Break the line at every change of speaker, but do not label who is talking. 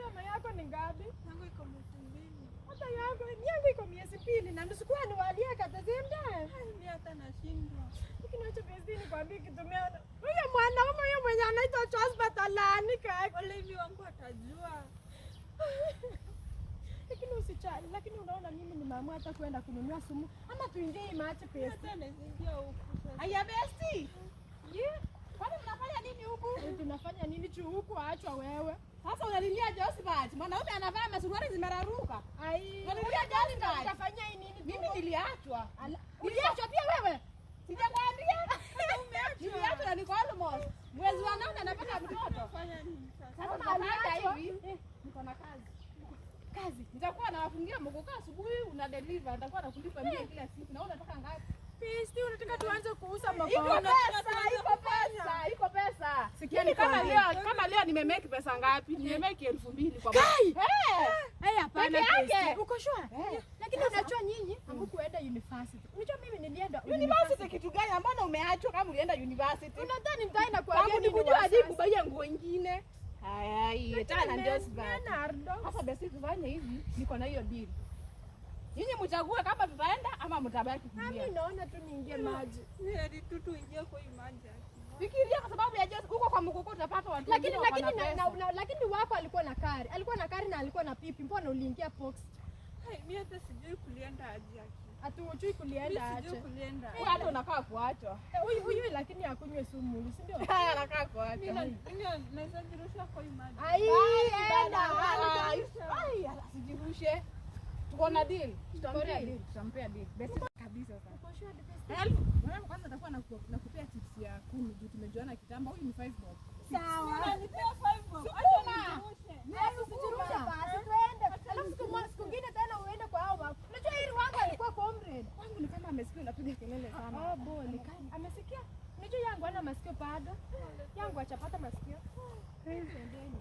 Mama yako ni ngapi?
Yangu iko miezi 2.
Hata yangu iko miezi 2 na ndisikuwa ni walia katazenda.
Mimi hata nashindwa.
Lakini acha basi nikwambie kitu mimi. Huyo mwanaume huyo mwenye anaitwa Charles Alanika.
Wale hivi wangu atajua.
Lakini usijali, lakini unaona mimi nimeamua hata kwenda kununua sumu ama tuingie mache pesa.
Hata nisingia huko sasa.
Aya besti. Kwani mnafanya nini huku? Tunafanya nini tu huku aachwa wewe?
Sasa unalilia Josephat. Mwanaume anavaa masuruali zimeraruka.
Unalilia Josephat. Utafanya nini?
Mimi niliachwa.
Uliachwa pia wewe?
Sijakwambia. Niliachwa na niko almost. Mwezi wa 8 napata mtoto.
Fanya nini sasa?
Sasa napanga hivi. Niko na kazi. Nitakuwa nawafungia mgoka asubuhi una deliver. Nitakuwa nakulipa mimi kila siku. Na unataka ngapi?
Pesti unataka tuanze kuuza maboga.
Iko pesa.
Sikieni
kama leo nimemake pesa ngapi? Nimemake 2000 kwa
mwezi.
Hapana.
Uko sure? Lakini unajua nyinyi hamkuenda university. Unajua mimi nilienda
university kitu gani ambao umeachwa kama ulienda university?
Unadhani nitaenda kwa nini?
Nikujua ajibu baya nguo nyingine. Haya, tena ndio
sababu.
Sasa basi tufanye hivi, niko na hiyo deal. Nyinyi mchague kama tutaenda ama mtabaki kulia.
Mimi naona tu niingie maji.
Ni tu tuingie kwa maji.
Fikiria kwa sababu ya Joseph huko kwa mkoko utapata watu.
Lakini wako alikuwa na kari. Alikuwa na kari na alikuwa na pipi. Mbona uliingia box?
Mimi hata sijui kulienda aje.
Hatujui kulienda aje.
Sijui kulienda.
Hata unakaa kuachwa.
Huyu lakini akunywe sumu, si ndio?
Anakaa kuachwa.
Mimi naweza jirusha kwa maji.
Enda.
Sijirushe. Tuko na deal. Tutampea deal. Basi kabisa sasa.
Uko sure
Wewe kwanza atakuwa nakupea tips ya 10 juu tumejuana kitambo. Huyu ni 5 bob.
Sawa.
Nipea 5 bob.
Acha
Usijirushe basi tuende. Alafu siku nyingine tena uende kwa hao wako. Unajua hili wangu alikuwa comrade.
wangu ni kama amesikia unapiga kelele sana.
Boli. Amesikia? Unajua yangu ana masikio bado. Yangu achapata masikio. Endeni.